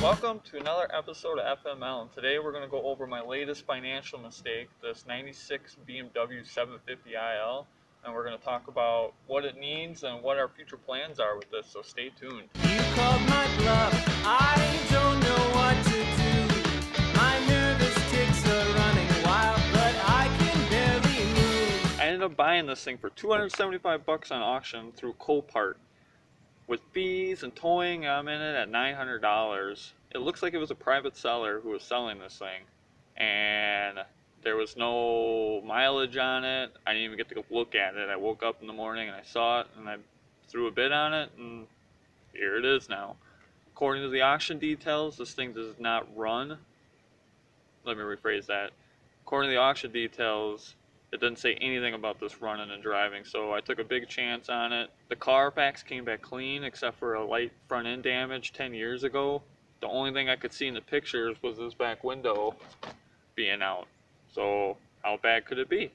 Welcome to another episode of FML, and today we're going to go over my latest financial mistake, this 96 BMW 750iL, and we're going to talk about what it needs and what our future plans are with this, so stay tuned. You called my bluff, I don't know what to do. My nervous ticks are running wild, but I can barely move. I ended up buying this thing for $275 on auction through Copart. With fees and towing, I'm in it at $900. It looks like it was a private seller who was selling this thing, and there was no mileage on it. I didn't even get to look at it. I woke up in the morning and I saw it, and I threw a bid on it, and here it is now. According to the auction details, this thing does not run. Let me rephrase that. According to the auction details, it didn't say anything about this running and driving, so I took a big chance on it. The Carfax came back clean except for a light front end damage 10 years ago. The only thing I could see in the pictures was this back window being out. So how bad could it be?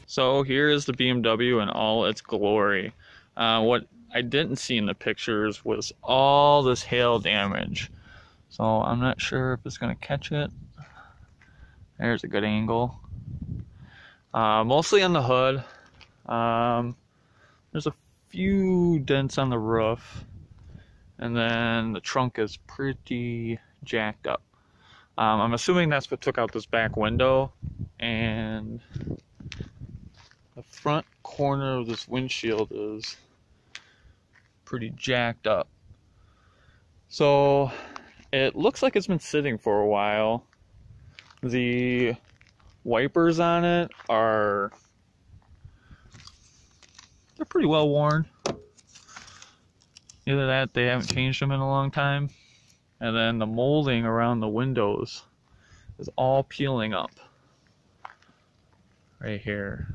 So here is the BMW in all its glory. What I didn't see in the pictures was all this hail damage. So I'm not sure if it's going to catch it. There's a good angle. Mostly on the hood. There's a few dents on the roof. And then the trunk is pretty jacked up. I'm assuming that's what took out this back window. And the front corner of this windshield is pretty jacked up. So it looks like it's been sitting for a while. The wipers on it they're pretty well worn. Either that, they haven't changed them in a long time, and then the molding around the windows is all peeling up right here.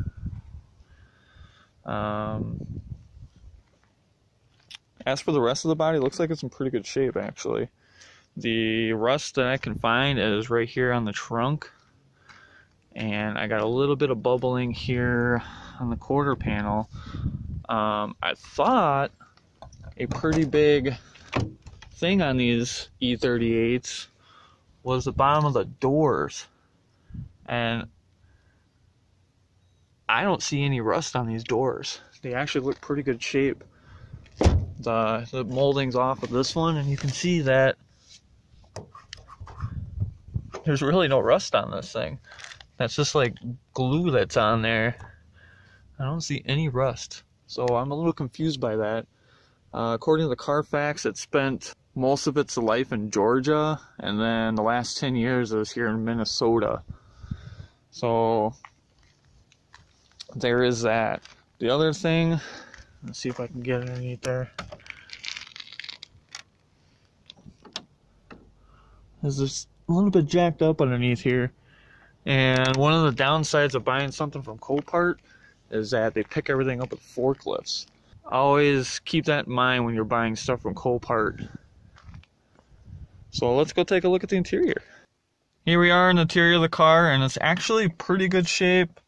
As for the rest of the body, it looks like it's in pretty good shape, actually. The rust that I can find is right here on the trunk. And I got a little bit of bubbling here on the quarter panel. I thought a pretty big thing on these E38s was the bottom of the doors. And I don't see any rust on these doors. They actually look pretty good shape. The molding's off of this one, and you can see that there's really no rust on this thing. That's just like glue that's on there. I don't see any rust, so I'm a little confused by that. According to the Carfax, it spent most of its life in Georgia, and then the last 10 years it was here in Minnesota. So there is that. The other thing, let's see if I can get underneath there, is this a little bit jacked up underneath here. And one of the downsides of buying something from Copart is that they pick everything up with forklifts. Always keep that in mind when you're buying stuff from Copart. So let's go take a look at the interior. Here we are in the interior of the car, and it's actually pretty good shape.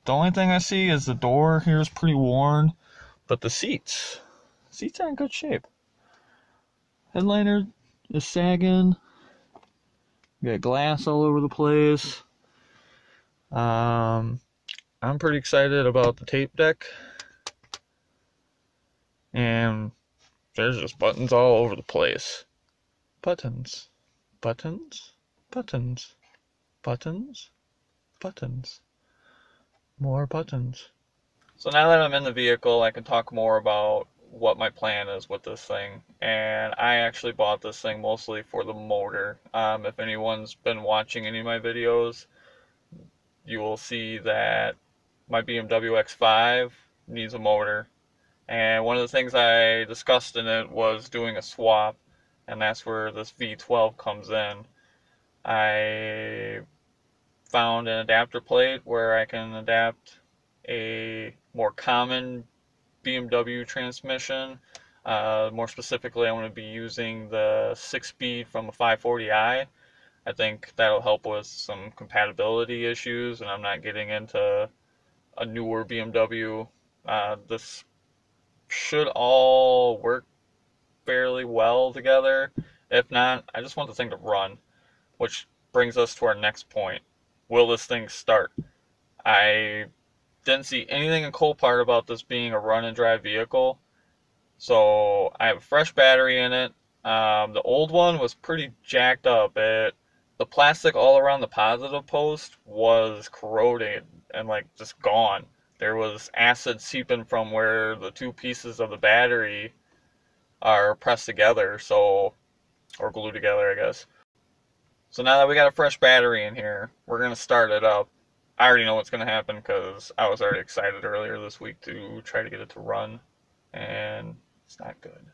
The only thing I see is the door here is pretty worn, but the seats are in good shape. Headliner is sagging. Got glass all over the place. I'm pretty excited about the tape deck. And there's just buttons all over the place. Buttons. Buttons. Buttons. Buttons. Buttons. More buttons. So now that I'm in the vehicle, I can talk more about what my plan is with this thing. And I actually bought this thing mostly for the motor. If anyone's been watching any of my videos, you will see that my BMW X5 needs a motor. And one of the things I discussed in it was doing a swap, and that's where this V12 comes in. I found an adapter plate where I can adapt a more common BMW transmission. More specifically, I want to be using the 6-speed from a 540i. I think that'll help with some compatibility issues, and I'm not getting into a newer BMW. This should all work fairly well together. If not, I just want the thing to run, which brings us to our next point. Will this thing start? I didn't see anything in Copart about this being a run and drive vehicle. So I have a fresh battery in it. The old one was pretty jacked up. The plastic all around the positive post was corroded and like just gone. There was acid seeping from where the two pieces of the battery are pressed together, so, or glued together, I guess. So now that we got a fresh battery in here, we're gonna start it up. I already know what's gonna happen because I was already excited earlier this week to try to get it to run, and it's not good.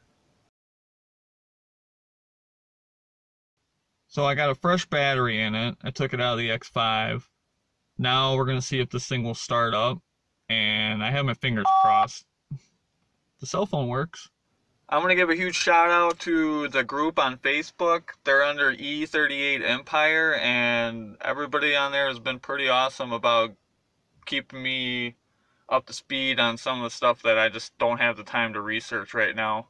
So I got a fresh battery in it. I took it out of the X5. Now we're gonna see if this thing will start up, and I have my fingers crossed. The cell phone works. I'm going to give a huge shout out to the group on Facebook. They're under E38 Empire, and everybody on there has been pretty awesome about keeping me up to speed on some of the stuff that I just don't have the time to research right now.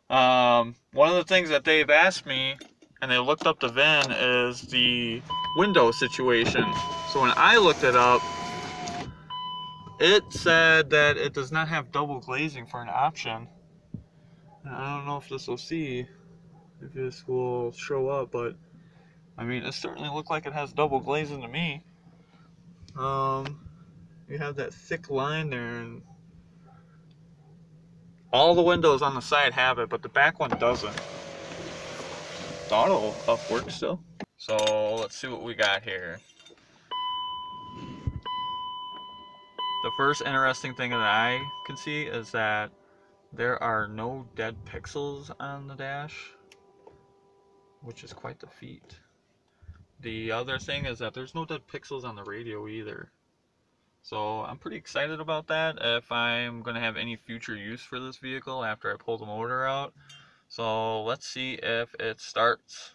One of the things that they've asked me, and they looked up the VIN, is the window situation. So when I looked it up, it said that it does not have double glazing for an option. I don't know if this will if this will show up, but I mean, it certainly looked like it has double glazing to me. You have that thick line there, and all the windows on the side have it, but the back one doesn't. The auto up works still. So let's see what we got here. The first interesting thing that I can see is that there are no dead pixels on the dash, which is quite the feat. The other thing is that there's no dead pixels on the radio either. So I'm pretty excited about that if I'm going to have any future use for this vehicle after I pull the motor out. So let's see if it starts.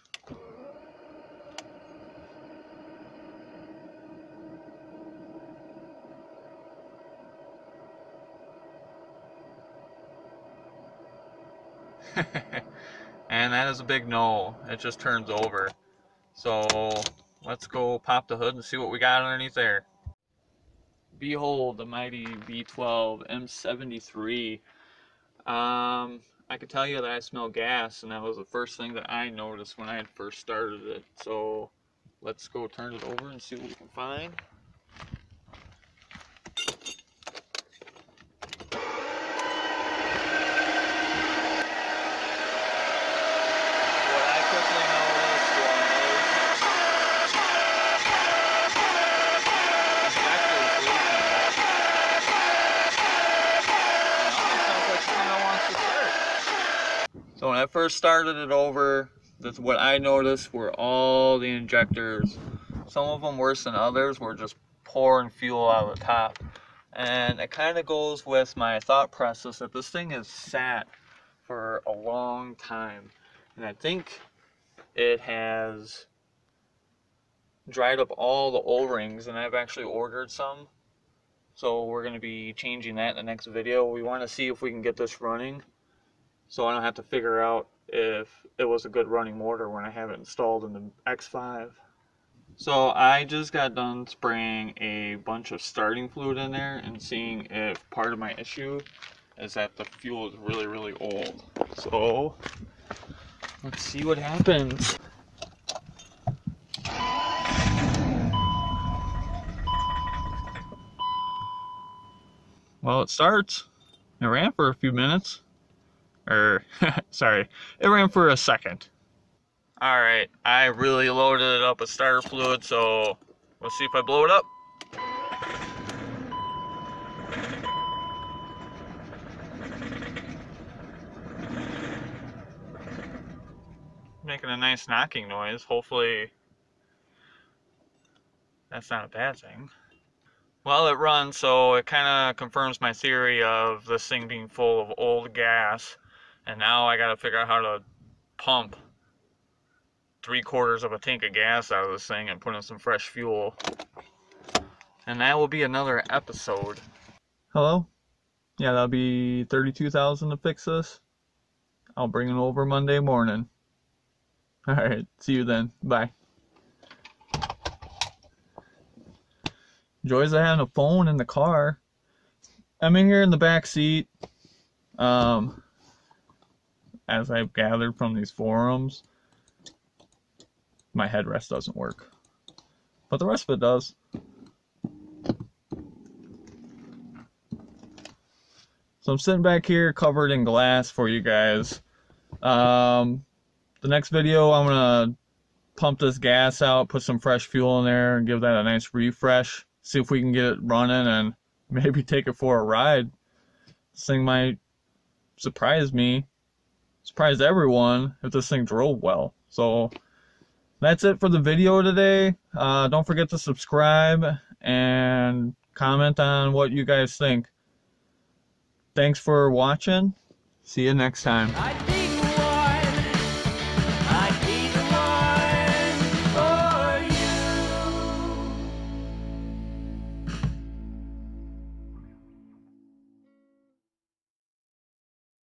And that is a big no. It just turns over. So let's go pop the hood and see what we got underneath there. Behold the mighty V12 M73. I can tell you that I smell gas, and that was the first thing that I noticed when I had first started it. So let's go turn it over and see what we can find. So when I first started it over, what I noticed were all the injectors. Some of them worse than others were just pouring fuel out of the top. And it kind of goes with my thought process that this thing has sat for a long time. And I think it has dried up all the O-rings, and I've actually ordered some. So we're going to be changing that in the next video. We want to see if we can get this running, so I don't have to figure out if it was a good running motor when I have it installed in the X5. So I just got done spraying a bunch of starting fluid in there and seeing if part of my issue is that the fuel is really, really old. So let's see what happens. Well, it starts. It ran for a few minutes. Sorry, it ran for a second. Alright, I really loaded it up with starter fluid, so let's see if I blow it up. Making a nice knocking noise. Hopefully that's not a bad thing. Well, it runs, so it kind of confirms my theory of this thing being full of old gas. And now I gotta figure out how to pump 3/4 of a tank of gas out of this thing and put in some fresh fuel. And that will be another episode. Hello? Yeah, that'll be $32,000 to fix this. I'll bring it over Monday morning. Alright, see you then. Bye. Joys of having a phone in the car. I'm in here in the back seat. As I've gathered from these forums, my headrest doesn't work. But the rest of it does. So I'm sitting back here covered in glass for you guys. The next video I'm going to pump this gas out, put some fresh fuel in there, and give that a nice refresh. See if we can get it running and maybe take it for a ride. This thing might surprise me, surprise everyone if this thing drove well. So that's it for the video today. Don't forget to subscribe and comment on what you guys think. Thanks for watching. See you next time.